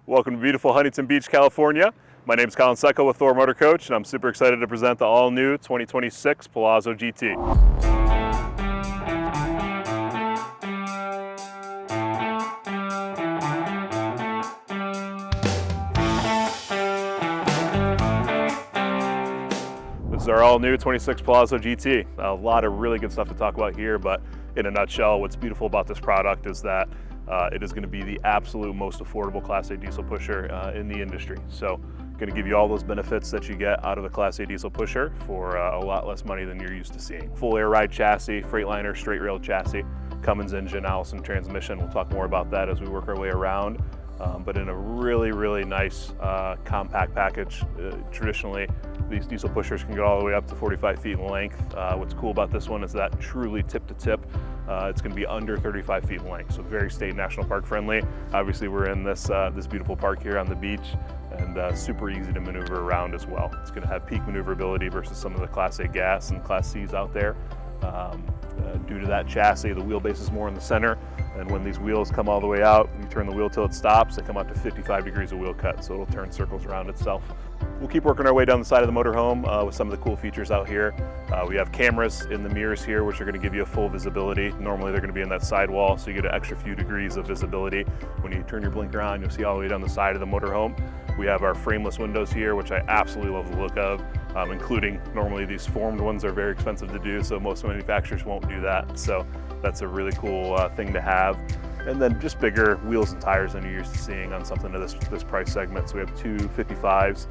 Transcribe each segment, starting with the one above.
Welcome to beautiful Huntington Beach, California. My name is Colin Secco with Thor Motor Coach, and I'm super excited to present the all-new 2026 Palazzo GT. This is our all-new 26 Palazzo GT. A lot of really good stuff to talk about here, but in a nutshell, what's beautiful about this product is that it is going to be the absolute most affordable Class A diesel pusher in the industry. So going to give you all those benefits that you get out of a Class A diesel pusher for a lot less money than you're used to seeing. Full air ride chassis, Freightliner straight rail chassis, Cummins engine, Allison transmission. We'll talk more about that as we work our way around. But in a really nice compact package. Traditionally, these diesel pushers can go all the way up to 45 feet in length. What's cool about this one is that truly tip to tip, it's going to be under 35 feet in length, so very state national park friendly. Obviously, we're in this beautiful park here on the beach, and super easy to maneuver around as well. It's going to have peak maneuverability versus some of the Class A gas and Class C's out there. Due to that chassis, the wheelbase is more in the center, and when these wheels come all the way out, you turn the wheel till it stops, they come out to 55 degrees of wheel cut, so it'll turn circles around itself. We'll keep working our way down the side of the motorhome with some of the cool features out here. We have cameras in the mirrors here, which are going to give you a full visibility. Normally they're going to be in that sidewall, so you get an extra few degrees of visibility. When you turn your blinker on, you'll see all the way down the side of the motorhome. We have our frameless windows here, which I absolutely love the look of, including normally these formed ones are very expensive to do, so most manufacturers won't do that. So that's a really cool thing to have. And then just bigger wheels and tires than you're used to seeing on something of this price segment. So we have two 55s,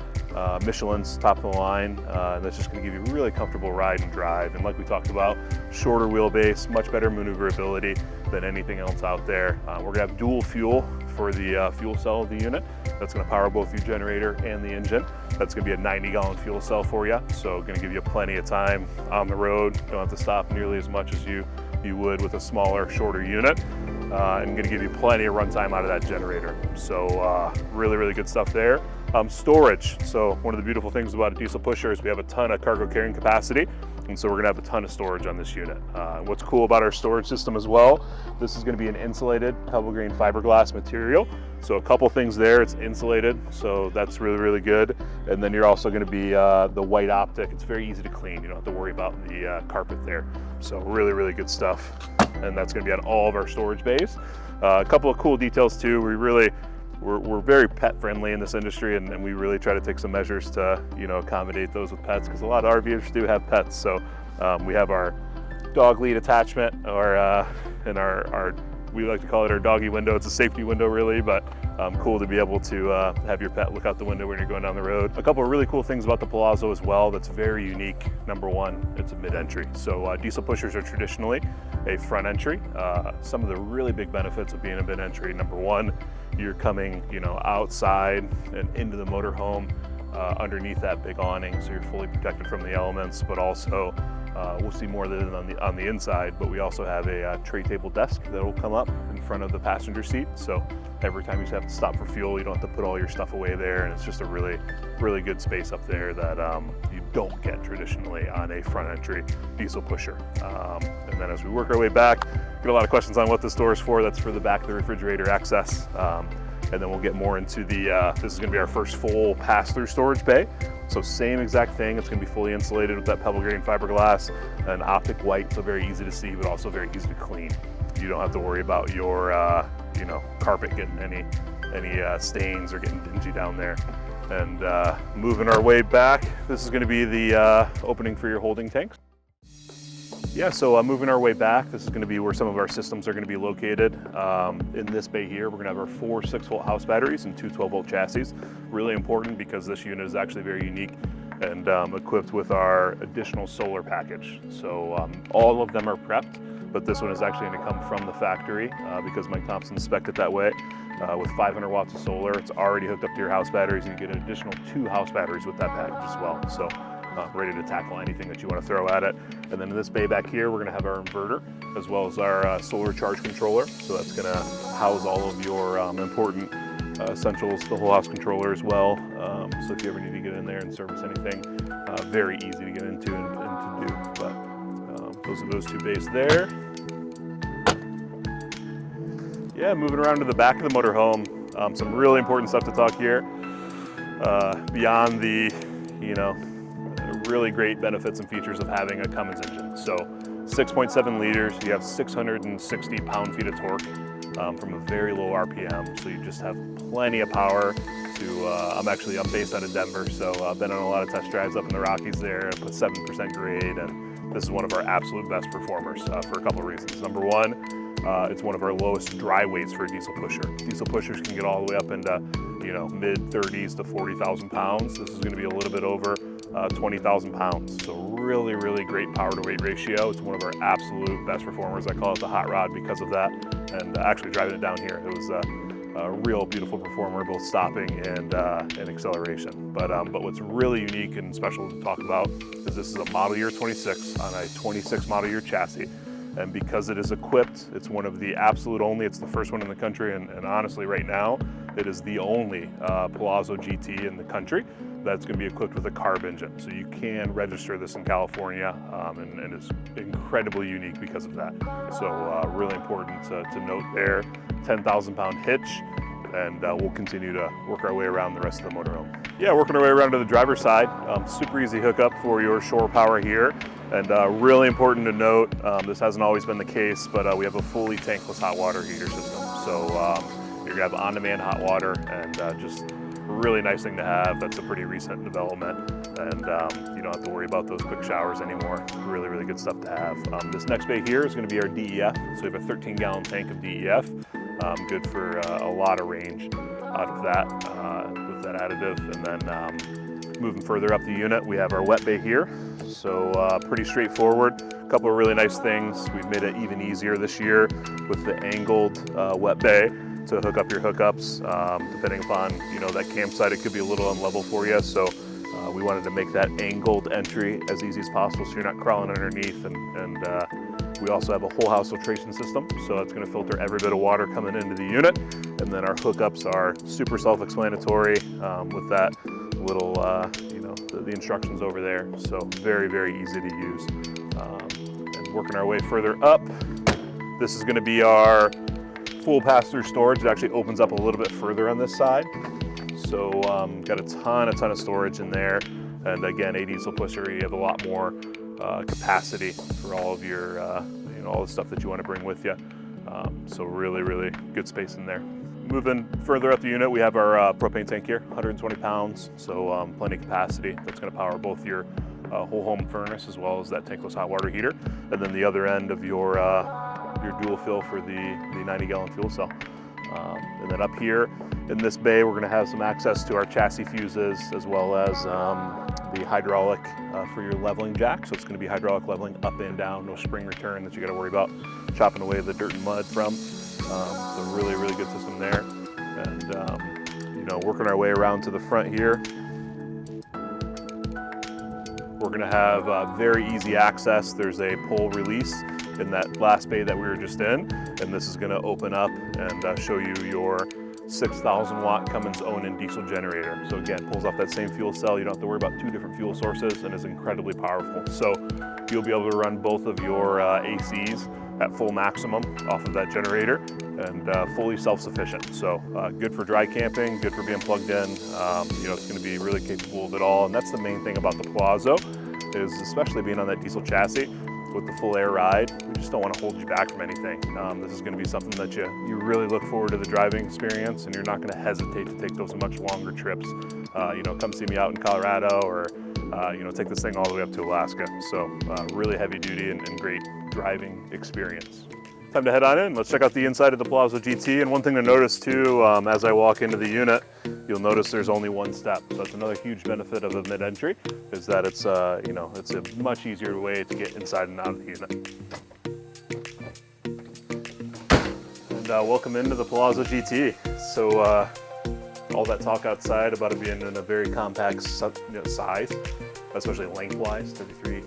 Michelin's top of the line, and that's just going to give you a really comfortable ride and drive. And like we talked about, shorter wheelbase, much better maneuverability than anything else out there. We're going to have dual fuel for the fuel cell of the unit. That's going to power both your generator and the engine. That's going to be a 90-gallon fuel cell for you, so going to give you plenty of time on the road. You don't have to stop nearly as much as you would with a smaller, shorter unit. And going to give you plenty of runtime out of that generator. So really good stuff there. Storage. So one of the beautiful things about a diesel pusher is we have a ton of cargo carrying capacity, and so we're going to have a ton of storage on this unit. What's cool about our storage system as well, this is going to be an insulated pebble grain fiberglass material. So a couple things there, it's insulated, so that's really good. And then you're also going to be the white optic. It's very easy to clean. You don't have to worry about the carpet there. So really good stuff. And that's going to be on all of our storage bays. A couple of cool details too. We're very pet friendly in this industry, and we really try to take some measures to accommodate those with pets, because a lot of RVers do have pets. So we have our dog lead attachment, and our we like to call it our doggy window. It's a safety window really, but cool to be able to have your pet look out the window when you're going down the road. A couple of really cool things about the Palazzo as well that's very unique. Number one, it's a mid-entry. So diesel pushers are traditionally a front entry. Some of the really big benefits of being a mid-entry, number one, you're coming outside and into the motorhome underneath that big awning, so you're fully protected from the elements, but also we'll see more of that on the inside, but we also have a tray table desk that will come up in front of the passenger seat. So every time you have to stop for fuel, you don't have to put all your stuff away there, and it's just a really good space up there that you don't get traditionally on a front entry diesel pusher. And then as we work our way back, get a lot of questions on what this door is for. That's for the back of the refrigerator access. And then we'll get more into this is going to be our first full pass-through storage bay. So same exact thing, it's going to be fully insulated with that pebble grain fiberglass and optic white, so very easy to see, but also very easy to clean. You don't have to worry about your carpet getting any stains or getting dingy down there. And moving our way back, this is going to be the opening for your holding tanks. Yeah, so moving our way back, this is going to be where some of our systems are going to be located. In this bay here, we're going to have our 4 6-volt house batteries and 2 12-volt chassis. Really important because this unit is actually very unique and equipped with our additional solar package. So all of them are prepped, but this one is actually going to come from the factory because Mike Thompson spec'd it that way. With 500 watts of solar, it's already hooked up to your house batteries, and you get an additional 2 house batteries with that package as well. So ready to tackle anything that you want to throw at it. And then in this bay back here, we're going to have our inverter as well as our solar charge controller. So that's going to house all of your important essentials, the whole house controller as well. So if you ever need to get in there and service anything, very easy to get into and to do. But those are those 2 bays there. Yeah, moving around to the back of the motorhome. Some really important stuff to talk here. Beyond the, really great benefits and features of having a Cummins engine. So 6.7 liters, you have 660 pound-feet of torque from a very low RPM. So you just have plenty of power to, I'm based out of Denver, so I've been on a lot of test drives up in the Rockies there. I put 7% grade, and this is one of our absolute best performers for a couple of reasons. Number one, it's one of our lowest dry weights for a diesel pusher. Diesel pushers can get all the way up into, mid 30s to 40,000 pounds. This is going to be a little bit over 20,000 pounds. So really, really great power to weight ratio. It's one of our absolute best performers. I call it the hot rod because of that. And actually driving it down here, it was a real beautiful performer, both stopping and acceleration. But what's really unique and special to talk about is this is a model year 26 on a 26 model year chassis. And because it is equipped, it's one of the absolute only, it's the first one in the country, and honestly right now, it is the only Palazzo GT in the country that's going to be equipped with a carb engine. So you can register this in California, and it's incredibly unique because of that. So really important to note there, 10,000 pound hitch, and we'll continue to work our way around the rest of the motorhome. Yeah, working our way around to the driver's side. Super easy hookup for your shore power here. And really important to note, this hasn't always been the case, but we have a fully tankless hot water heater system. So you're gonna have on-demand hot water, and just a really nice thing to have. That's a pretty recent development, and you don't have to worry about those quick showers anymore. Really, really good stuff to have. This next bay here is gonna be our DEF. So we have a 13-gallon tank of DEF, good for a lot of range out of that with that additive. And then moving further up the unit, we have our wet bay here. So pretty straightforward. A couple of really nice things. We've made it even easier this year with the angled wet bay to hook up your hookups. Depending upon that campsite, it could be a little unlevel for you. So we wanted to make that angled entry as easy as possible, so you're not crawling underneath. And we also have a whole house filtration system, so it's going to filter every bit of water coming into the unit. And then our hookups are super self-explanatory with that little, the instructions over there. So very, very easy to use. And working our way further up, this is going to be our full pass-through storage. It actually opens up a little bit further on this side. So got a ton of storage in there. And again, a diesel pusher, you have a lot more capacity for all of your, all the stuff that you want to bring with you. So really, really good space in there. Moving further up the unit, we have our propane tank here, 120 pounds, so plenty of capacity. That's going to power both your whole home furnace as well as that tankless hot water heater, and then the other end of your dual fill for the 90-gallon fuel cell. And then up here in this bay, we're going to have some access to our chassis fuses as well as the hydraulic for your leveling jack. So it's going to be hydraulic leveling up and down, no spring return that you got to worry about chopping away the dirt and mud from. So really, really good system there. And working our way around to the front here, we're going to have very easy access. There's a pull release in that last bay that we were just in, and this is going to open up and show you your 6,000 watt Cummins own-in diesel generator. So again, pulls off that same fuel cell. You don't have to worry about two different fuel sources, and is incredibly powerful. So you'll be able to run both of your ACs at full maximum off of that generator, and fully self-sufficient. So good for dry camping, good for being plugged in. It's going to be really capable of it all, and that's the main thing about the Palazzo, is especially being on that diesel chassis with the full air ride, we just don't want to hold you back from anything. This is going to be something that you really look forward to the driving experience, and you're not going to hesitate to take those much longer trips. Come see me out in Colorado, or take this thing all the way up to Alaska. So really heavy duty and great driving experience. Time to head on in. Let's check out the inside of the Palazzo GT. And one thing to notice too, as I walk into the unit, you'll notice there's only one step. So that's another huge benefit of a mid-entry, is that it's it's a much easier way to get inside and out of the unit. And welcome into the Palazzo GT. So all that talk outside about it being in a very compact size, especially lengthwise, 33.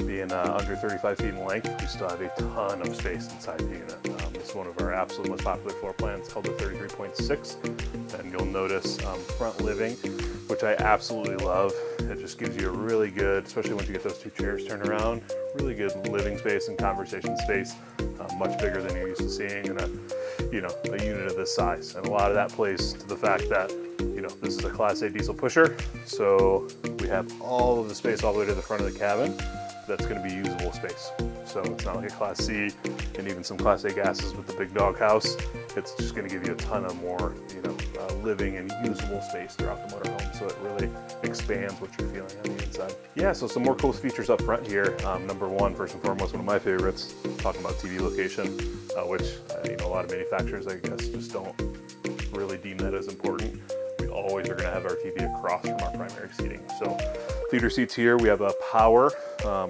Being under 35 feet in length, we still have a ton of space inside the unit. It's one of our absolute most popular floor plans, called the 33.6. And you'll notice front living, which I absolutely love. It just gives you a really good, especially once you get those two chairs turned around, really good living space and conversation space, much bigger than you're used to seeing in a you know, a unit of this size. And a lot of that plays to the fact that, you know, this is a Class A diesel pusher. So we have all of the space all the way to the front of the cabin. That's going to be usable space. So it's not like a Class C and even some Class A gases with the big dog house. It's just going to give you a ton of more, you know, living and usable space throughout the motorhome. So it really expands what you're feeling on the inside. Yeah, so some more cool features up front here. Number one, first and foremost, one of my favorites, talking about TV location, which you know, a lot of manufacturers, I guess, just don't really deem that as important. We always are going to have our TV across from our primary seating. So theater seats here, we have a power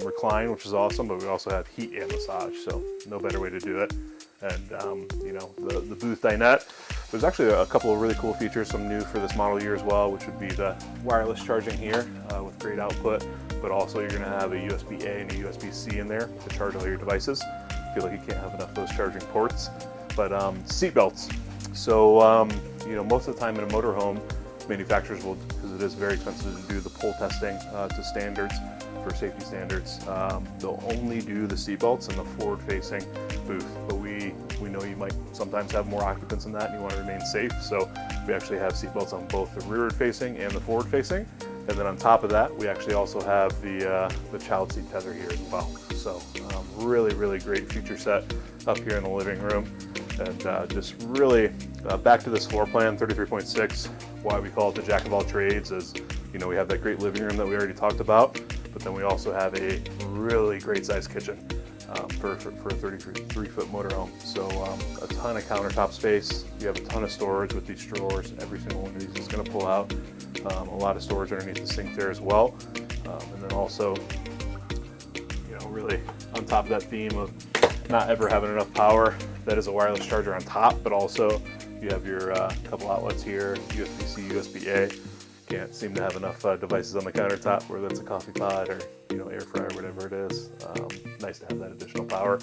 recline, which is awesome, but we also have heat and massage, so no better way to do it. And you know, the booth dinette, there's actually a couple of really cool features, some new for this model year as well, which would be the wireless charging here with great output, but also you're going to have a USB-A and a USB-C in there to charge all your devices. I feel like you can't have enough of those charging ports. But seat belts. So you know, most of the time in a motorhome, manufacturers will, because it is very expensive to do the pull testing to standards, for safety standards, they'll only do the seat belts in the forward-facing booth. But we know you might sometimes have more occupants in that and you want to remain safe. So we actually have seat belts on both the rearward-facing and the forward-facing. And then on top of that, we actually also have the child seat tether here as well. So really, really great feature set up here in the living room. And just really back to this floor plan, 33.6, why we call it the jack of all trades is, you know, we have that great living room that we already talked about, but then we also have a really great sized kitchen for a 33-foot motorhome. So a ton of countertop space. You have a ton of storage with these drawers. Every single one of these is going to pull out. A lot of storage underneath the sink there as well. And then also, you know, really on top of that theme of not ever having enough power, that is a wireless charger on top, but also you have your couple outlets here, USB-C, USB-A. Can't seem to have enough devices on the countertop, whether it's a coffee pot or, you know, air fryer, whatever it is. Nice to have that additional power.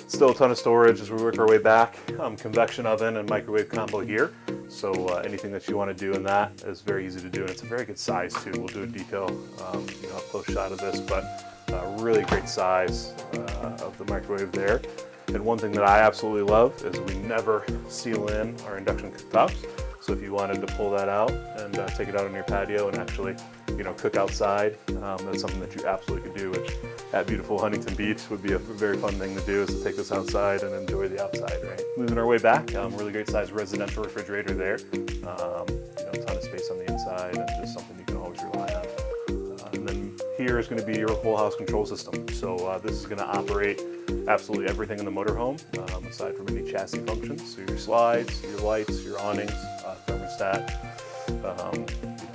Still a ton of storage as we work our way back. Convection oven and microwave combo here. So anything that you want to do in that is very easy to do, and it's a very good size too. We'll do a detail, you know, up close shot of this, but really great size of the microwave there. And one thing that I absolutely love is we never seal in our induction cooktops. So if you wanted to pull that out and take it out on your patio and actually, you know, cook outside, that's something that you absolutely could do, which at beautiful Huntington Beach would be a very fun thing to do, is to take this outside and enjoy the outside, right? Moving our way back, really great size residential refrigerator there. You know, a ton of space on the inside and just something you can always rely on. And then here is going to be your whole house control system. So this is going to operate absolutely everything in the motorhome, aside from any chassis functions. So your slides, your lights, your awnings, thermostat,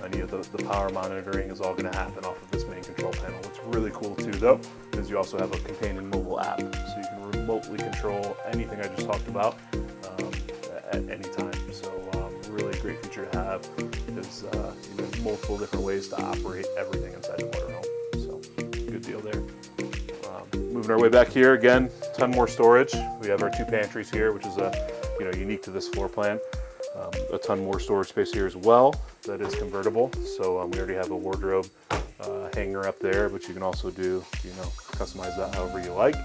any of the power monitoring is all going to happen off of this main control panel. What's really cool too, though, is you also have a companion mobile app, so you can remotely control anything I just talked about at any time. So really great feature to have. There's you know, multiple different ways to operate everything inside the motorhome. So good deal there. Moving our way back here, again, a ton more storage. We have our two pantries here, which is you know, unique to this floor plan. A ton more storage space here as well. That is convertible. So we already have a wardrobe hanger up there, but you can also do, you know, customize that however you like.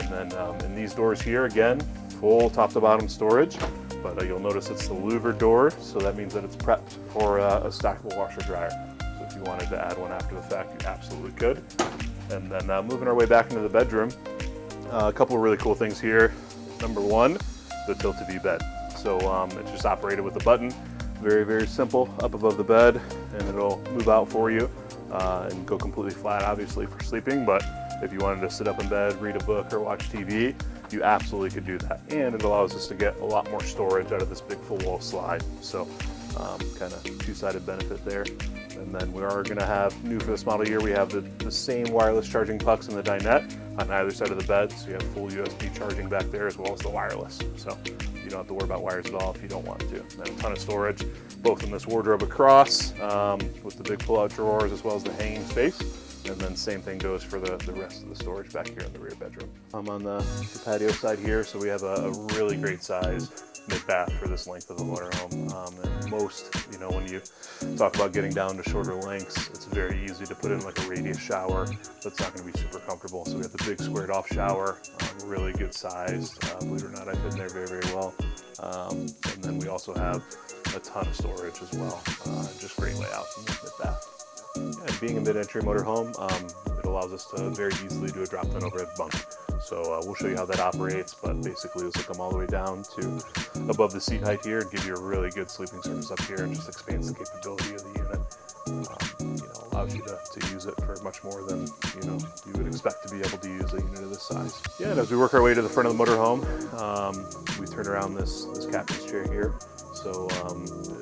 And then in these doors here, again, full top to bottom storage. But you'll notice it's the louvered door, so that means that it's prepped for a stackable washer dryer. So if you wanted to add one after the fact, you absolutely could. And then moving our way back into the bedroom, a couple of really cool things here. Number one, the tilt-to-view bed. So it's just operated with a button, very, very simple, up above the bed, and it'll move out for you and go completely flat, obviously, for sleeping. But if you wanted to sit up in bed, read a book, or watch TV, you absolutely could do that. And it allows us to get a lot more storage out of this big full wall slide. So kind of two-sided benefit there. And then we are going to have, new for this model year, we have the same wireless charging pucks in the dinette on either side of the bed. So you have full USB charging back there as well as the wireless. So you don't have to worry about wires at all if you don't want to. And then a ton of storage, both in this wardrobe across with the big pull-out drawers as well as the hanging space. And then same thing goes for the rest of the storage back here in the rear bedroom. I'm on the patio side here, so we have a really great size mid-bath for this length of a motorhome. And most, you know, when you talk about getting down to shorter lengths, it's very easy to put in like a radius shower. That's not going to be super comfortable. So we have the big squared off shower, really good sized. Believe it or not, I fit in there very, very well. And then we also have a ton of storage as well. Just great layout in this mid-bath. Yeah, and being a mid-entry motorhome, it allows us to very easily do a drop-down overhead bunk. So we'll show you how that operates, but basically let's come all the way down to above the seat height here and give you a really good sleeping surface up here, and just expands the capability of the unit. You know, allows you to use it for much more than, you know, you would expect to be able to use a unit of this size. Yeah, and as we work our way to the front of the motorhome, we turn around this captain's chair here. So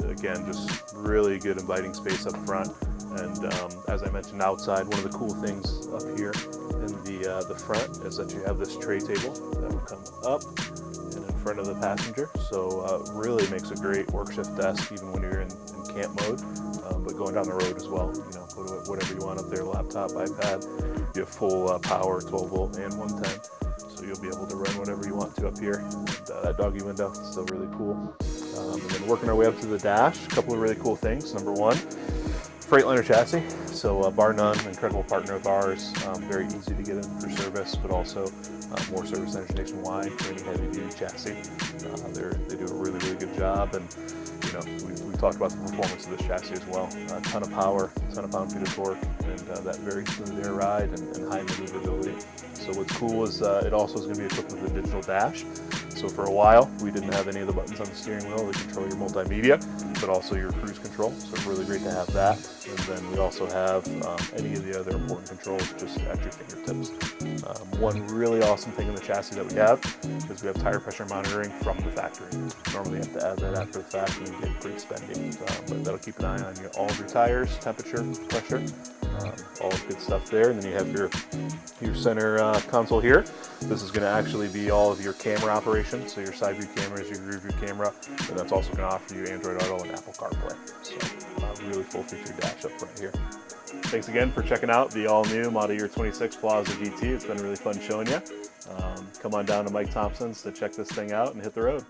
again, just really good inviting space up front. And as I mentioned outside, one of the cool things up here in the front is that you have this tray table that will come up and in front of the passenger. So really makes a great work shift desk even when you're in camp mode, but going down the road as well. You know, put whatever you want up there, laptop, iPad. You have full power, 12 volt and 110. So you'll be able to run whatever you want to up here. And that doggy window is still really cool. And then working our way up to the dash, a couple of really cool things. Number one, Freightliner chassis. So bar none, incredible partner of ours. Very easy to get in for service, but also more service centers nationwide for any heavy duty chassis. They do a really, really good job. And you know, we've talked about the performance of this chassis as well. A ton of power, ton of pound-feet of torque, and that very smooth air ride and high maneuverability. So what's cool is it also is going to be equipped with a digital dash. So for a while, we didn't have any of the buttons on the steering wheel to control your multimedia, but also your cruise control. So really great to have that. And then we also have any of the other important controls just at your fingertips. One really awesome thing in the chassis that we have is we have tire pressure monitoring from the factory. Normally you have to add that after the fact and you get pretty spendy, but that'll keep an eye on all of your tires, temperature, pressure, all good stuff there. And then you have your center console here. This is going to actually be all of your camera operations, so your side view cameras, your rear view camera, and that's also going to offer you Android Auto and Apple CarPlay. So really full feature dash up front here. Thanks again for checking out the all-new model year 26 Palazzo GT. It's been really fun showing you. Come on down to Mike Thompson's to check this thing out and hit the road.